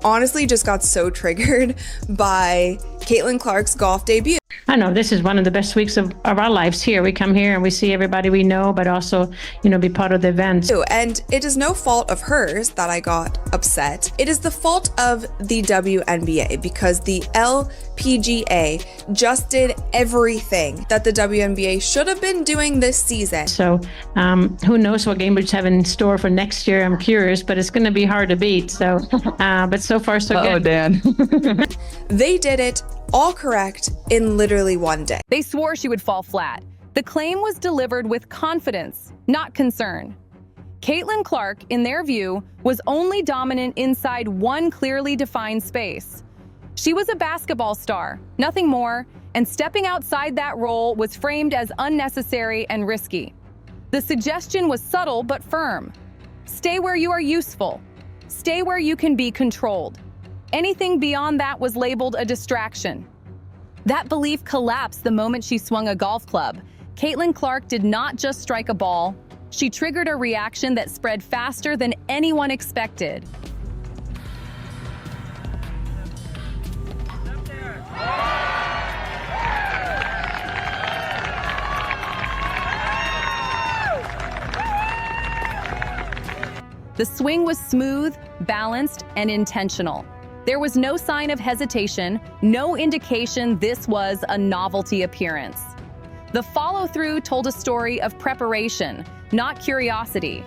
honestly just got so triggered by Caitlin Clark's golf debut. I know this is one of the best weeks of our lives here. We come here and we see everybody we know, but also, be part of the event. And it is no fault of hers that I got upset. It is the fault of the WNBA because the LPGA just did everything that the WNBA should have been doing this season. So who knows what Cambridge have in store for next year? I'm curious, but it's going to be hard to beat. So, but so far so good. Oh, Dan. They did it all correct in literally one day. They swore she would fall flat. The claim was delivered with confidence, not concern. Caitlin Clark, in their view, was only dominant inside one clearly defined space. She was a basketball star, nothing more, and stepping outside that role was framed as unnecessary and risky. The suggestion was subtle but firm. Stay where you are useful. Stay where you can be controlled. Anything beyond that was labeled a distraction. That belief collapsed the moment she swung a golf club. Caitlin Clark did not just strike a ball, she triggered a reaction that spread faster than anyone expected. The swing was smooth, balanced, and intentional. There was no sign of hesitation, no indication this was a novelty appearance. The follow-through told a story of preparation, not curiosity.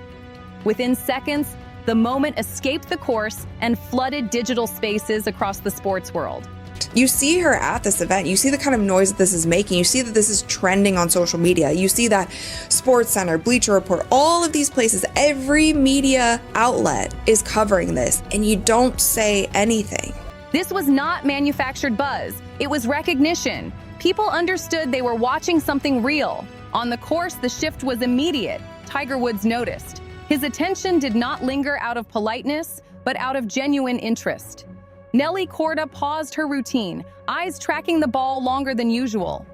Within seconds, the moment escaped the course and flooded digital spaces across the sports world. You see her at this event, you see the kind of noise that this is making, you see that this is trending on social media, you see that SportsCenter, Bleacher Report, all of these places, every media outlet is covering this, and you don't say anything. This was not manufactured buzz, it was recognition. People understood they were watching something real. On the course, the shift was immediate. Tiger Woods noticed. His attention did not linger out of politeness, but out of genuine interest. Nelly Korda paused her routine, eyes tracking the ball longer than usual.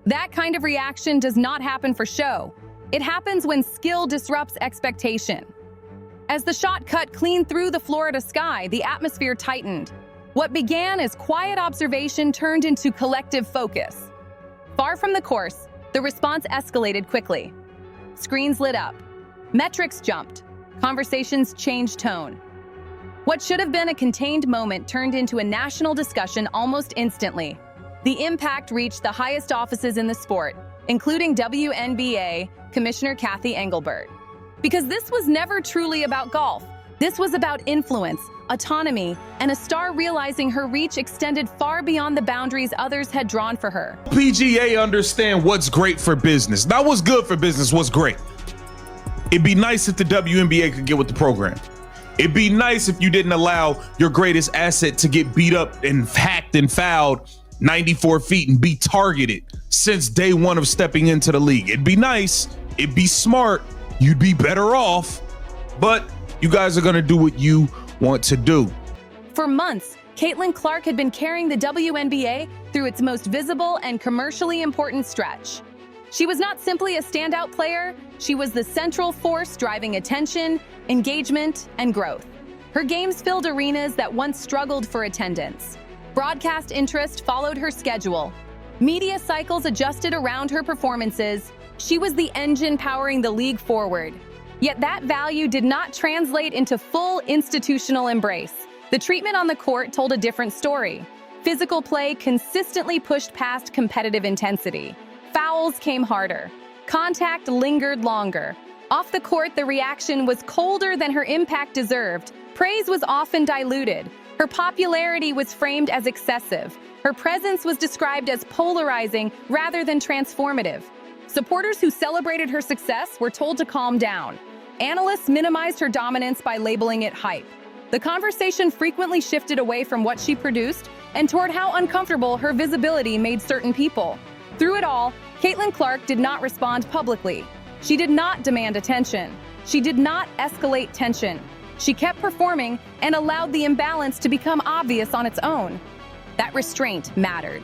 That kind of reaction does not happen for show. It happens when skill disrupts expectation. As the shot cut clean through the Florida sky, the atmosphere tightened. What began as quiet observation turned into collective focus. Far from the course, the response escalated quickly. Screens lit up. Metrics jumped. Conversations changed tone. What should have been a contained moment turned into a national discussion almost instantly. The impact reached the highest offices in the sport, including WNBA Commissioner Kathy Engelbert. Because this was never truly about golf. This was about influence, autonomy, and a star realizing her reach extended far beyond the boundaries others had drawn for her. PGA understand what's great for business. Not what's good for business, what's great. It'd be nice if the WNBA could get with the program. It'd be nice if you didn't allow your greatest asset to get beat up and hacked and fouled 94 feet and be targeted since day one of stepping into the league. It'd be nice, it'd be smart, you'd be better off, but you guys are gonna do what you want to do. For months, Caitlin Clark had been carrying the WNBA through its most visible and commercially important stretch. She was not simply a standout player, she was the central force driving attention, engagement, and growth. Her games filled arenas that once struggled for attendance. Broadcast interest followed her schedule. Media cycles adjusted around her performances. She was the engine powering the league forward. Yet that value did not translate into full institutional embrace. The treatment on the court told a different story. Physical play consistently pushed past competitive intensity. Fouls came harder. Contact lingered longer. Off the court, the reaction was colder than her impact deserved. Praise was often diluted. Her popularity was framed as excessive. Her presence was described as polarizing rather than transformative. Supporters who celebrated her success were told to calm down. Analysts minimized her dominance by labeling it hype. The conversation frequently shifted away from what she produced and toward how uncomfortable her visibility made certain people. Through it all, Caitlin Clark did not respond publicly. She did not demand attention. She did not escalate tension. She kept performing and allowed the imbalance to become obvious on its own. That restraint mattered.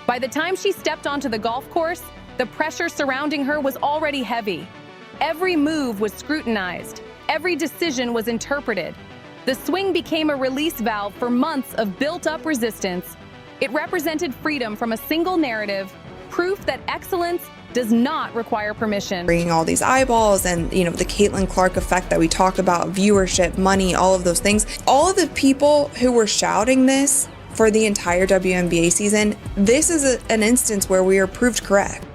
By the time she stepped onto the golf course, the pressure surrounding her was already heavy. Every move was scrutinized. Every decision was interpreted. The swing became a release valve for months of built-up resistance. It represented freedom from a single narrative, proof that excellence does not require permission. Bringing all these eyeballs and, the Caitlin Clark effect that we talk about, viewership, money, all of those things. All of the people who were shouting this for the entire WNBA season, this is an instance where we are proved correct.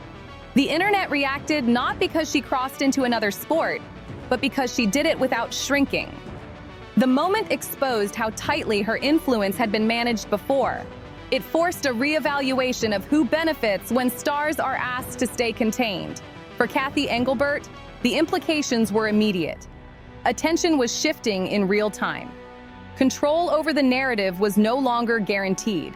The internet reacted not because she crossed into another sport, but because she did it without shrinking. The moment exposed how tightly her influence had been managed before. It forced a reevaluation of who benefits when stars are asked to stay contained. For Cathy Engelbert, the implications were immediate. Attention was shifting in real time. Control over the narrative was no longer guaranteed.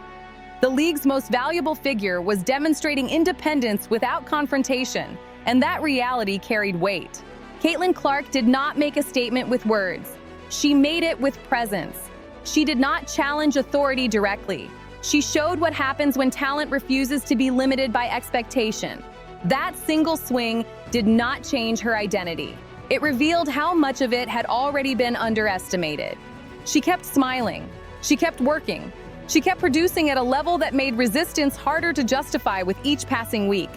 The league's most valuable figure was demonstrating independence without confrontation, and that reality carried weight. Caitlin Clark did not make a statement with words. She made it with presence. She did not challenge authority directly. She showed what happens when talent refuses to be limited by expectation. That single swing did not change her identity. It revealed how much of it had already been underestimated. She kept smiling. She kept working. She kept producing at a level that made resistance harder to justify with each passing week.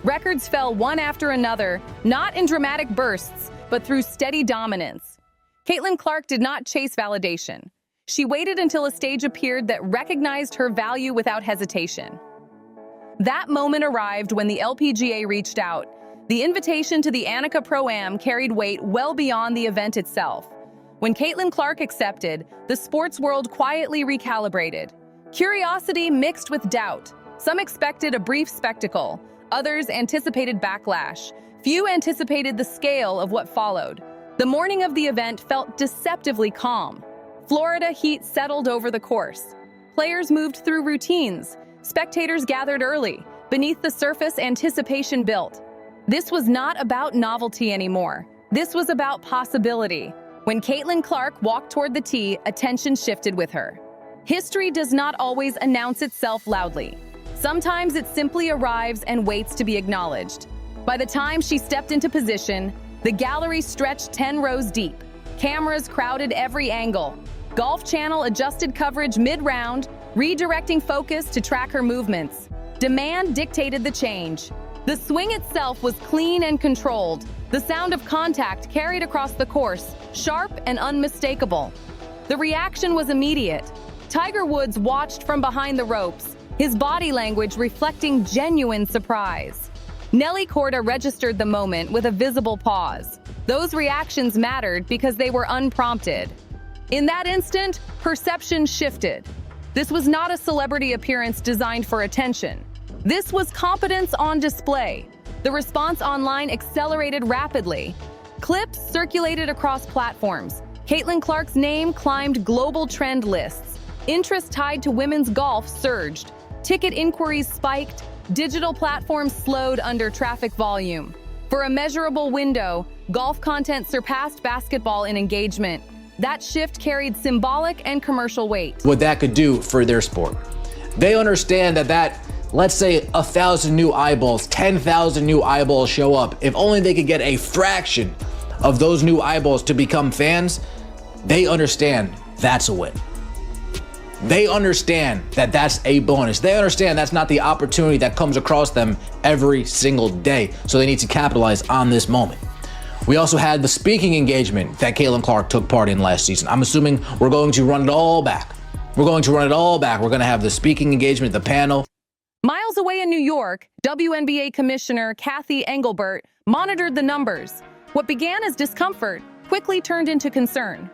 Records fell one after another, not in dramatic bursts, but through steady dominance. Caitlin Clark did not chase validation. She waited until a stage appeared that recognized her value without hesitation. That moment arrived when the LPGA reached out. The invitation to the Annika Pro-Am carried weight well beyond the event itself. When Caitlin Clark accepted, the sports world quietly recalibrated. Curiosity mixed with doubt. Some expected a brief spectacle. Others anticipated backlash. Few anticipated the scale of what followed. The morning of the event felt deceptively calm. Florida heat settled over the course. Players moved through routines. Spectators gathered early. Beneath the surface, anticipation built. This was not about novelty anymore. This was about possibility. When Caitlin Clark walked toward the tee, attention shifted with her. History does not always announce itself loudly. Sometimes it simply arrives and waits to be acknowledged. By the time she stepped into position, the gallery stretched 10 rows deep. Cameras crowded every angle. Golf Channel adjusted coverage mid-round, redirecting focus to track her movements. Demand dictated the change. The swing itself was clean and controlled. The sound of contact carried across the course, sharp and unmistakable. The reaction was immediate. Tiger Woods watched from behind the ropes, his body language reflecting genuine surprise. Nelly Korda registered the moment with a visible pause. Those reactions mattered because they were unprompted. In that instant, perception shifted. This was not a celebrity appearance designed for attention. This was competence on display. The response online accelerated rapidly. Clips circulated across platforms. Caitlin Clark's name climbed global trend lists. Interest tied to women's golf surged. Ticket inquiries spiked. Digital platforms slowed under traffic volume. For a measurable window, golf content surpassed basketball in engagement. That shift carried symbolic and commercial weight. What that could do for their sport. They understand that let's say 1,000 new eyeballs, 10,000 new eyeballs show up. If only they could get a fraction of those new eyeballs to become fans, they understand that's a win. They understand that that's a bonus. They understand that's not the opportunity that comes across them every single day. So they need to capitalize on this moment. We also had the speaking engagement that Caitlin Clark took part in last season. I'm assuming we're going to run it all back. We're going to have the speaking engagement, the panel. Miles away in New York, WNBA Commissioner Cathy Engelbert monitored the numbers. What began as discomfort quickly turned into concern.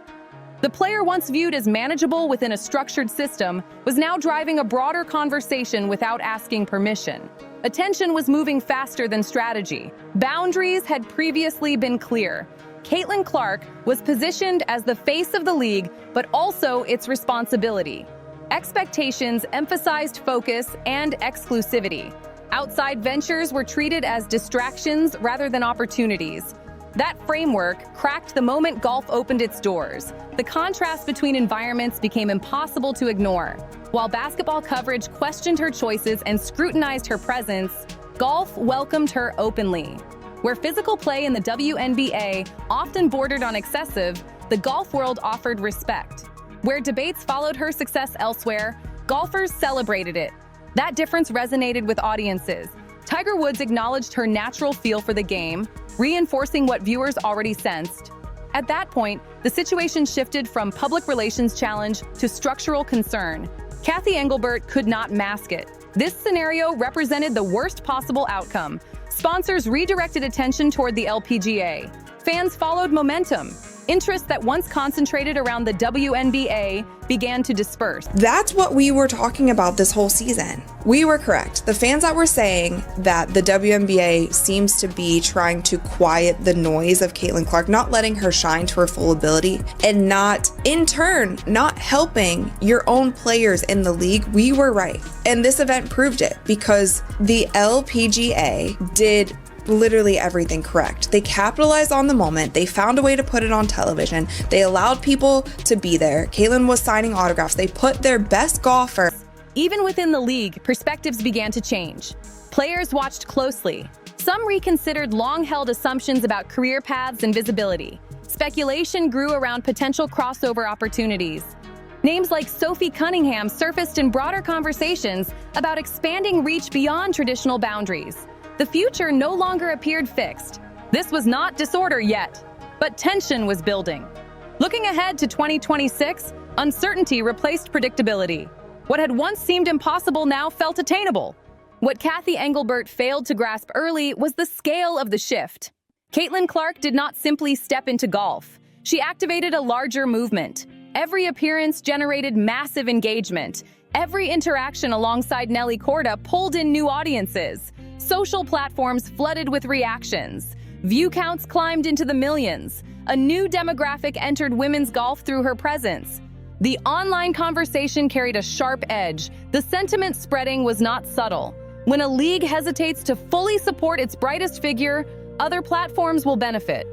The player once viewed as manageable within a structured system was now driving a broader conversation without asking permission. Attention was moving faster than strategy. Boundaries had previously been clear. Caitlin Clark was positioned as the face of the league, but also its responsibility. Expectations emphasized focus and exclusivity. Outside ventures were treated as distractions rather than opportunities. That framework cracked the moment golf opened its doors. The contrast between environments became impossible to ignore. While basketball coverage questioned her choices and scrutinized her presence, golf welcomed her openly. Where physical play in the WNBA often bordered on excessive, the golf world offered respect. Where debates followed her success elsewhere, golfers celebrated it. That difference resonated with audiences. Tiger Woods acknowledged her natural feel for the game, reinforcing what viewers already sensed. At that point, the situation shifted from public relations challenge to structural concern. Kathy Engelbert could not mask it. This scenario represented the worst possible outcome. Sponsors redirected attention toward the LPGA. Fans followed momentum. Interest that once concentrated around the WNBA began to disperse. That's what we were talking about this whole season. We were correct. The fans that were saying that the WNBA seems to be trying to quiet the noise of Caitlin Clark, not letting her shine to her full ability, and not, in turn, not helping your own players in the league, we were right. And this event proved it, because the LPGA did literally everything correct. They capitalized on the moment. They found a way to put it on television. They allowed people to be there. Caitlin was signing autographs. They put their best golfer. Even within the league, perspectives began to change. Players watched closely. Some reconsidered long-held assumptions about career paths and visibility. Speculation grew around potential crossover opportunities. Names like Sophie Cunningham surfaced in broader conversations about expanding reach beyond traditional boundaries. The future no longer appeared fixed. This was not disorder yet, but tension was building. Looking ahead to 2026, uncertainty replaced predictability. What had once seemed impossible now felt attainable. What Kathy Engelbert failed to grasp early was the scale of the shift. Caitlin Clark did not simply step into golf. She activated a larger movement. Every appearance generated massive engagement. Every interaction alongside Nelly Korda pulled in new audiences. Social platforms flooded with reactions. View counts climbed into the millions. A new demographic entered women's golf through her presence. The online conversation carried a sharp edge. The sentiment spreading was not subtle. When a league hesitates to fully support its brightest figure, other platforms will benefit.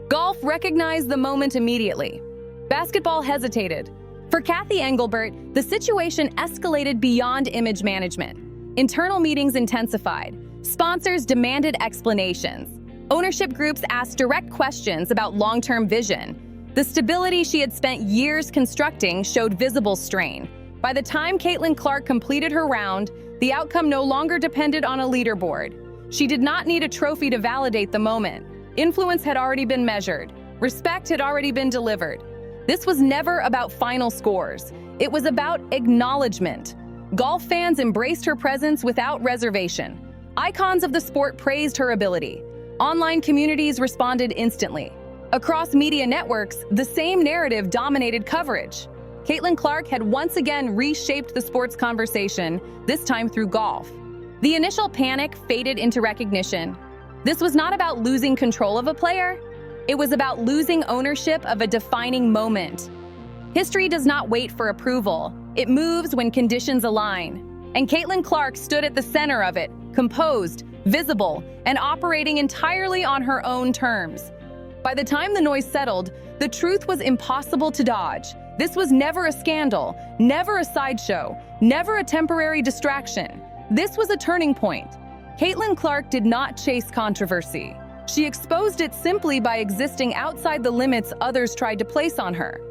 Golf recognized the moment immediately. Basketball hesitated. For Kathy Engelbert, the situation escalated beyond image management. Internal meetings intensified. Sponsors demanded explanations. Ownership groups asked direct questions about long-term vision. The stability she had spent years constructing showed visible strain. By the time Caitlin Clark completed her round, the outcome no longer depended on a leaderboard. She did not need a trophy to validate the moment. Influence had already been measured. Respect had already been delivered. This was never about final scores. It was about acknowledgement. Golf fans embraced her presence without reservation. Icons of the sport praised her ability. Online communities responded instantly. Across media networks, the same narrative dominated coverage. Caitlin Clark had once again reshaped the sports conversation, this time through golf. The initial panic faded into recognition. This was not about losing control of a player. It was about losing ownership of a defining moment. History does not wait for approval. It moves when conditions align. And Caitlin Clark stood at the center of it, composed, visible, and operating entirely on her own terms. By the time the noise settled, the truth was impossible to dodge. This was never a scandal, never a sideshow, never a temporary distraction. This was a turning point. Caitlin Clark did not chase controversy. She exposed it simply by existing outside the limits others tried to place on her.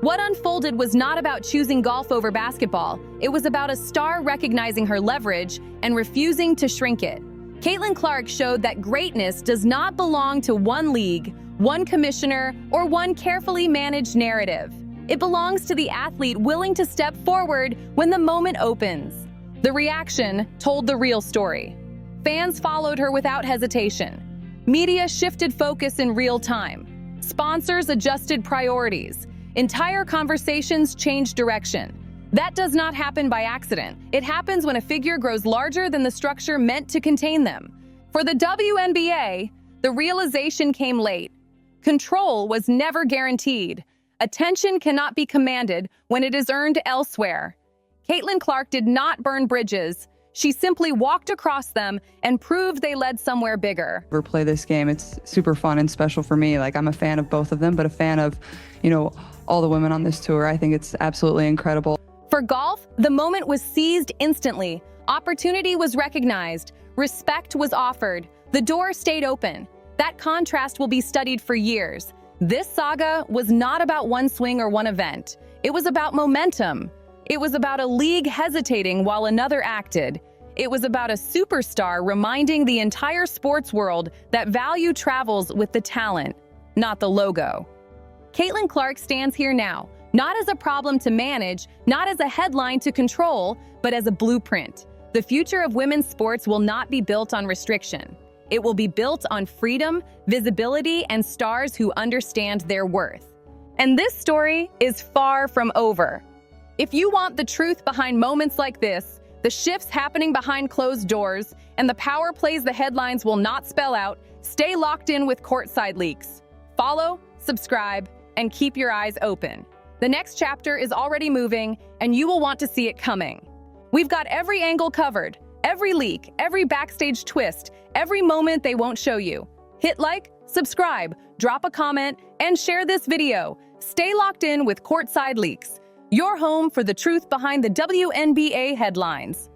What unfolded was not about choosing golf over basketball. It was about a star recognizing her leverage and refusing to shrink it. Caitlin Clark showed that greatness does not belong to one league, one commissioner, or one carefully managed narrative. It belongs to the athlete willing to step forward when the moment opens. The reaction told the real story. Fans followed her without hesitation. Media shifted focus in real time. Sponsors adjusted priorities. Entire conversations changed direction. That does not happen by accident. It happens when a figure grows larger than the structure meant to contain them. For the WNBA, the realization came late. Control was never guaranteed. Attention cannot be commanded when it is earned elsewhere. Caitlin Clark did not burn bridges. She simply walked across them and proved they led somewhere bigger. Ever play this game, it's super fun and special for me. Like, I'm a fan of both of them, but a fan of, all the women on this tour. I think it's absolutely incredible. For golf, the moment was seized instantly. Opportunity was recognized. Respect was offered. The door stayed open. That contrast will be studied for years. This saga was not about one swing or one event. It was about momentum. It was about a league hesitating while another acted. It was about a superstar reminding the entire sports world that value travels with the talent, not the logo. Caitlin Clark stands here now, not as a problem to manage, not as a headline to control, but as a blueprint. The future of women's sports will not be built on restriction. It will be built on freedom, visibility, and stars who understand their worth. And this story is far from over. If you want the truth behind moments like this, the shifts happening behind closed doors, and the power plays the headlines will not spell out, stay locked in with Courtside Leaks. Follow, subscribe, and keep your eyes open. The next chapter is already moving, and you will want to see it coming. We've got every angle covered, every leak, every backstage twist, every moment they won't show you. Hit like, subscribe, drop a comment, and share this video. Stay locked in with Courtside Leaks, your home for the truth behind the WNBA headlines.